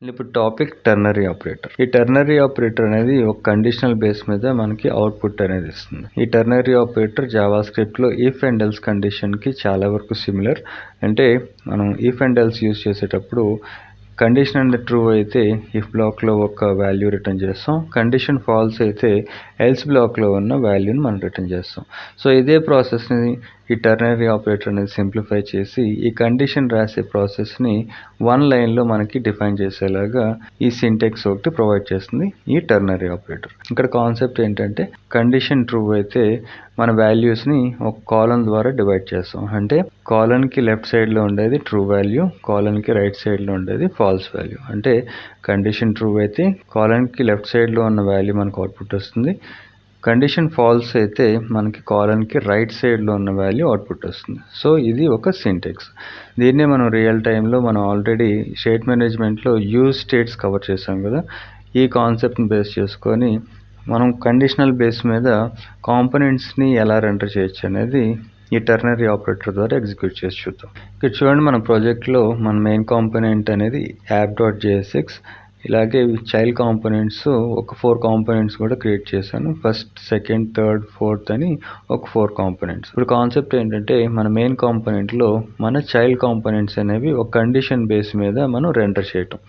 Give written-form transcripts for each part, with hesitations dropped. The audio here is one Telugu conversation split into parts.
ఇప్పుడు టాపిక్ టెర్నరీ ఆపరేటర్. ఈ టెర్నరీ ఆపరేటర్ అనేది ఒక కండిషనల్ బేస్ మీద మనకి అవుట్పుట్ అనేది ఇస్తుంది. ఈ టెర్నరీ ఆపరేటర్ జావా స్క్రిప్ట్లో ఇఫ్ అండ్ ఎల్స్ కండిషన్కి చాలా వరకు సిమిలర్. అంటే మనం ఇఫ్ అండ్ ఎల్స్ యూజ్ చేసేటప్పుడు కండిషన్ అనేది ట్రూ అయితే ఇఫ్ బ్లాక్లో ఒక వాల్యూ రిటర్న్ చేస్తాం, కండిషన్ ఫాల్స్ అయితే ఎల్స్ బ్లాక్లో ఉన్న వాల్యూని మనం రిటర్న్ చేస్తాం. సో ఇదే ప్రాసెస్ని ఈ టెర్నరీ ఆపరేటర్ అనేది సింప్లిఫై చేసి ఈ కండిషన్ రాసే ప్రాసెస్ని వన్ లైన్లో మనకి డిఫైన్ చేసేలాగా ఈ సింటెక్స్ ఒకటి ప్రొవైడ్ చేస్తుంది ఈ టెర్నరీ ఆపరేటర్. ఇక్కడ కాన్సెప్ట్ ఏంటంటే కండిషన్ ట్రూ అయితే మన వాల్యూస్ని ఒక కాలమ్ ద్వారా డివైడ్ చేస్తాం. అంటే కాలమ్కి లెఫ్ట్ సైడ్లో ఉండేది ట్రూ వాల్యూ, కాలమ్కి రైట్ సైడ్లో ఉండేది ఫాల్స్ వాల్యూ. అంటే కండిషన్ ట్రూ అయితే కాలమ్కి లెఫ్ట్ సైడ్లో ఉన్న వాల్యూ మనకు అవుట్పుట్ వస్తుంది, కండిషన్ ఫాల్స్ అయితే మనకి కాలమ్కి రైట్ సైడ్లో ఉన్న వాల్యూ అవుట్పుట్ వస్తుంది. సో ఇది ఒక సింటెక్స్. దీన్నే మనం రియల్ టైంలో మనం ఆల్రెడీ స్టేట్ మేనేజ్మెంట్లో యూజ్ స్టేట్స్ కవర్ చేసాం కదా. ఈ కాన్సెప్ట్ని బేస్ చేసుకొని మనం కండిషనల్ బేస్ మీద కాంపోనెంట్స్ని ఎలా రెండర్ చేయొచ్చు అనేది ఈ టెర్నరీ ఆపరేటర్ ద్వారా ఎగ్జిక్యూట్ చేసి చూద్దాం. ఇక్కడ చూడండి, మన ప్రాజెక్ట్లో మన మెయిన్ కాంపోనెంట్ అనేది app.jsx, ఇలాగే చైల్డ్ కాంపోనెంట్స్ ఒక 4 కాంపోనెంట్స్ కూడా క్రియేట్ చేశాను. ఫస్ట్, సెకండ్, థర్డ్, ఫోర్త్ అని ఒక 4 కాంపోనెంట్స్. ఇప్పుడు కాన్సెప్ట్ ఏంటంటే మన మెయిన్ కాంపోనెంట్లో మన చైల్డ్ కాంపోనెంట్స్ అనేవి ఒక కండిషన్ బేస్ మీద మనం రెండర్ చేయటం.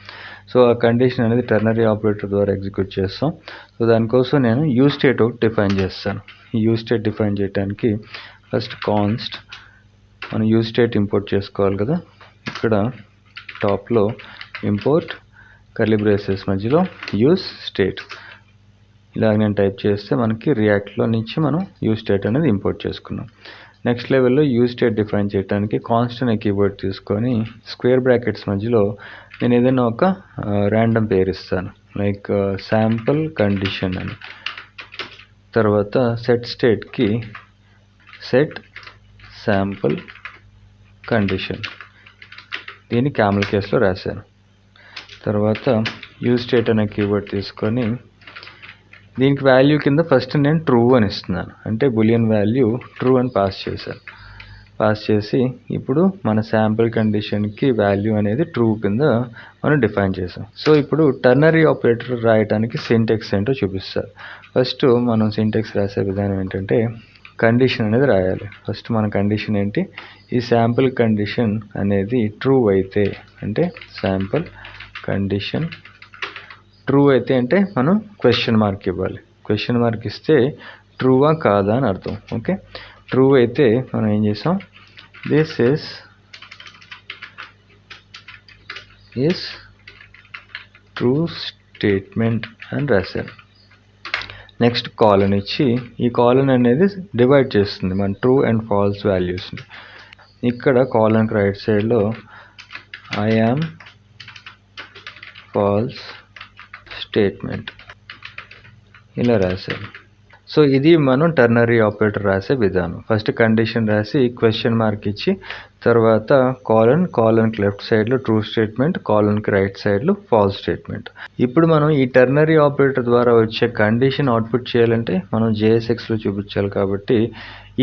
సో ఆ కండిషన్ అనేది టెర్నరీ ఆపరేటర్ ద్వారా ఎగ్జిక్యూట్ చేస్తాం. సో దానికోసం నేను యూజ్ స్టేట్ ఒకటి డిఫైన్ చేస్తాను. ఈ యూజ్ స్టేట్ డిఫైన్ చేయడానికి ఫస్ట్ కాన్స్ట్ మనం యూజ్ స్టేట్ ఇంపోర్ట్ చేసుకోవాలి కదా. ఇక్కడ టాప్లో ఇంపోర్ట్ కర్లీ బ్రేసెస్ మధ్యలో యూజ్ స్టేట్ ఇలాగ నేను టైప్ చేస్తే మనకి రియాక్ట్లో నుంచి మనం యూజ్ స్టేట్ అనేది ఇంపోర్ట్ చేసుకున్నాం. నెక్స్ట్ లెవెల్లో యూజ్ స్టేట్ డిఫైన్ చేయడానికి కాన్స్ట్ అనే కీవర్డ్ తీసుకొని స్క్వేర్ బ్రాకెట్స్ మధ్యలో నేను ఏదైనా ఒక ర్యాండమ్ పేరు ఇస్తాను, లైక్ శాంపుల్ కండిషన్ అని. తర్వాత సెట్ స్టేట్కి సెట్ శాంపుల్ కండిషన్, దీన్ని క్యామెల్ కేస్లో రాశాను. తర్వాత యూజ్ స్టేట్ అనే కీవర్డ్ తీసుకొని దీనికి వాల్యూ కింద ఫస్ట్ నేను ట్రూ అని ఇస్తున్నాను. అంటే బులియన్ వాల్యూ ట్రూ అని పాస్ చేసి ఇప్పుడు మన శాంపుల్ కండిషన్కి వాల్యూ అనేది ట్రూ కింద మనం డిఫైన్ చేసాం. సో ఇప్పుడు టెర్నరీ ఆపరేటర్ రాయడానికి సింటెక్స్ ఏంటో చూపిస్తారు. ఫస్ట్ మనం సింటెక్స్ రాసే విధానం ఏంటంటే కండిషన్ అనేది రాయాలి. ఫస్ట్ మన కండిషన్ ఏంటి, ఈ శాంపుల్ కండిషన్ అనేది ట్రూ అయితే, అంటే శాంపుల్ కండిషన్ ట్రూ అయితే అంటే మనం క్వశ్చన్ మార్క్ ఇవ్వాలి. క్వశ్చన్ మార్క్ ఇస్తే ట్రూవా కాదా అని అర్థం. ఓకే, ట్రూ అయితే మనం ఏం చేసాం, దిస్ ఈస్ ట్రూ స్టేట్మెంట్ అని రాశాను. నెక్స్ట్ కాలన్ ఇచ్చి ఈ కాలన్ అనేది డివైడ్ చేస్తుంది మన ట్రూ అండ్ ఫాల్స్ వాల్యూస్ని. ఇక్కడ కాలన్కి రైట్ సైడ్లో ఐ యామ్ ఫాల్స్ స్టేట్మెంట్ ఇలా రాశాను. సో ఇది మనం టెర్నరీ ఆపరేటర్ రాసే విధానం. ఫస్ట్ కండిషన్ రాసి క్వశ్చన్ మార్క్ ఇచ్చి తర్వాత కాలన్కి లెఫ్ట్ సైడ్లో ట్రూ స్టేట్మెంట్, కాలన్కి రైట్ సైడ్లో ఫాల్స్ స్టేట్మెంట్. ఇప్పుడు మనం ఈ టెర్నరీ ఆపరేటర్ ద్వారా వచ్చే కండిషన్ అవుట్పుట్ చేయాలంటే మనం JSXలో చూపించాలి. కాబట్టి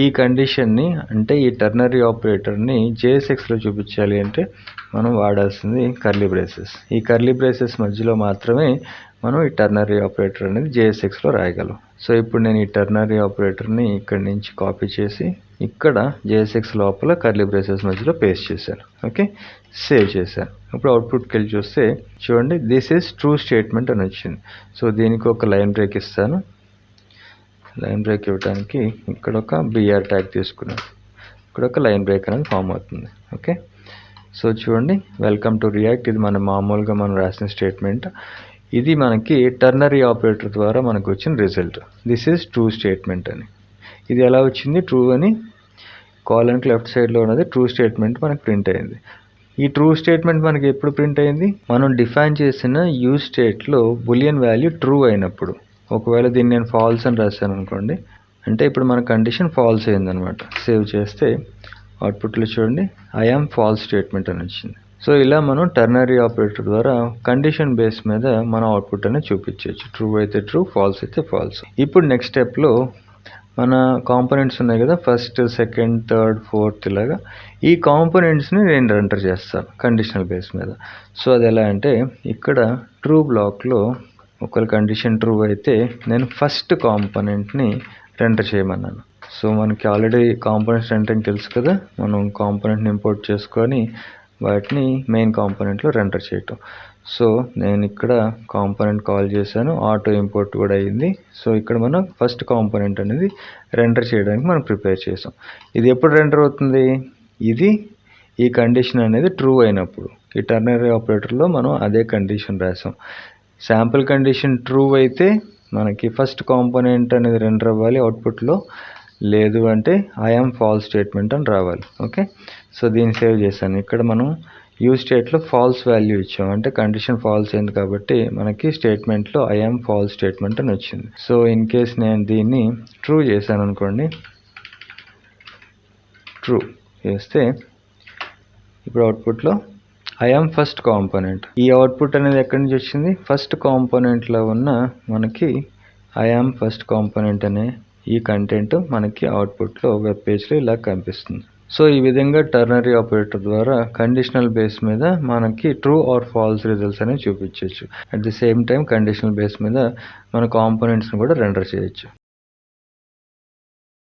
ఈ కండిషన్ని అంటే ఈ టెర్నరీ ఆపరేటర్ని JSXలో చూపించాలి అంటే మనం వాడాల్సింది కర్లీ బ్రేసెస్. ఈ కర్లీ బ్రేసెస్ మధ్యలో మాత్రమే మనం ఈ టెర్నరీ ఆపరేటర్ అనేది JSXలో రాయగలం. సో ఇప్పుడు నేను ఈ టెర్నరీ ఆపరేటర్ని ఇక్కడి నుంచి కాపీ చేసి ఇక్కడ JSX లోపల కర్లీ బ్రేసెస్ మధ్యలో పేస్ట్ చేశాను. ఓకే, సేవ్ చేశాను. ఇప్పుడు అవుట్పుట్కి వెళ్ళి చూస్తే చూడండి, దిస్ ఈజ్ ట్రూ స్టేట్మెంట్ అని వచ్చింది. సో దీనికి ఒక లైన్ బ్రేక్ ఇస్తాను. లైన్ బ్రేక్ ఇవ్వడానికి ఇక్కడ ఒక BR ట్యాగ్ తీసుకున్నాను. ఇక్కడ ఒక లైన్ బ్రేక్ అనేది ఫామ్ అవుతుంది. ఓకే, సో చూడండి, వెల్కమ్ టు రియాక్ట్. ఇది మన మామూలుగా మనం రాసిన స్టేట్మెంట్. ఇది మనకి టెర్నరీ ఆపరేటర్ ద్వారా మనకు వచ్చిన result. This is true statement అని. ఇది ఎలా వచ్చింది, ట్రూ అని కాలన్కి లెఫ్ట్ సైడ్లో ఉన్నది ట్రూ స్టేట్మెంట్ మనకు ప్రింట్ అయింది. ఈ ట్రూ స్టేట్మెంట్ మనకి ఎప్పుడు ప్రింట్ అయింది, మనం డిఫైన్ చేసిన యూజ్ స్టేట్లో బులియన్ వాల్యూ ట్రూ అయినప్పుడు. ఒకవేళ దీన్ని నేను ఫాల్స్ అని రాశాను అనుకోండి, అంటే ఇప్పుడు మన కండిషన్ ఫాల్స్ అయిందనమాట. సేవ్ చేస్తే అవుట్పుట్లో చూడండి, ఐ యామ్ ఫాల్స్ స్టేట్మెంట్ అని వచ్చింది. సో ఇలా మనం టెర్నరీ ఆపరేటర్ ద్వారా కండిషన్ బేస్ మీద మన అవుట్పుట్ అనేది చూపించవచ్చు. ట్రూ అయితే ట్రూ, ఫాల్స్ అయితే ఫాల్స్. ఇప్పుడు నెక్స్ట్ స్టెప్లో మన కాంపోనెంట్స్ ఉన్నాయి కదా, ఫస్ట్, సెకండ్, థర్డ్, ఫోర్త్ ఇలాగా. ఈ కాంపోనెంట్స్ని నేను రెండర్ చేస్తాను కండిషనల్ బేస్ మీద. సో అది ఎలా అంటే, ఇక్కడ ట్రూ బ్లాక్లో ఒకవేళ కండిషన్ ట్రూ అయితే నేను ఫస్ట్ కాంపోనెంట్ని రెండర్ చేయమన్నాను. సో మనకి ఆల్రెడీ కాంపోనెంట్స్ రెండరింగ్ తెలుసు కదా, మనం కాంపోనెంట్ని ఇంపోర్ట్ చేసుకొని వాటిని మెయిన్ కాంపోనెంట్లో రెండర్ చేయటం. సో నేను ఇక్కడ కాంపోనెంట్ కాల్ చేశాను, ఆటో ఇంపోర్ట్ కూడా అయ్యింది. సో ఇక్కడ మనం ఫస్ట్ కాంపోనెంట్ అనేది రెండర్ చేయడానికి మనం ప్రిపేర్ చేసాం. ఇది ఎప్పుడు రెండర్ అవుతుంది? ఇది ఈ కండిషన్ అనేది ట్రూ అయినప్పుడు. ఈ టెర్నరీ ఆపరేటర్లో మనం అదే కండిషన్ రాసాం. శాంపుల్ కండిషన్ ట్రూ అయితే మనకి ఫస్ట్ కాంపోనెంట్ అనేది రెండర్ అవ్వాలి అవుట్పుట్లో, లేదు అంటే ఐఎమ్ ఫాల్స్ స్టేట్మెంట్ అని రావాలి. ఓకే, సో దీన్ని సేవ్ చేశాను. ఇక్కడ మనం యూజ్ స్టేట్లో ఫాల్స్ వాల్యూ ఇచ్చాం, అంటే కండిషన్ ఫాల్స్ అయింది కాబట్టి మనకి స్టేట్మెంట్లో ఐఎమ్ ఫాల్స్ స్టేట్మెంట్ అని వచ్చింది. సో ఇన్ కేస్ నేను దీన్ని ట్రూ చేశాను అనుకోండి, ట్రూ చేస్తే ఇప్పుడు అవుట్పుట్లో ఐఎమ్ ఫస్ట్ కాంపోనెంట్. ఈ అవుట్పుట్ అనేది ఎక్కడి నుంచి వచ్చింది? ఫస్ట్ కాంపోనెంట్లో ఉన్న మనకి ఐఎమ్ ఫస్ట్ కాంపోనెంట్ అనే ఈ కంటెంట్ మనకి అవుట్పుట్లో వెబ్ పేజ్లో ఇలా కనిపిస్తుంది. సో ఈ విధంగా టెర్నరీ ఆపరేటర్ ద్వారా కండిషనల్ బేస్ మీద మనకి ట్రూ ఆర్ ఫాల్స్ రిజల్ట్స్ అనేవి చూపించవచ్చు. At the same time conditional base మీద మన కాంపోనెంట్స్ని కూడా రెండర్ చేయొచ్చు.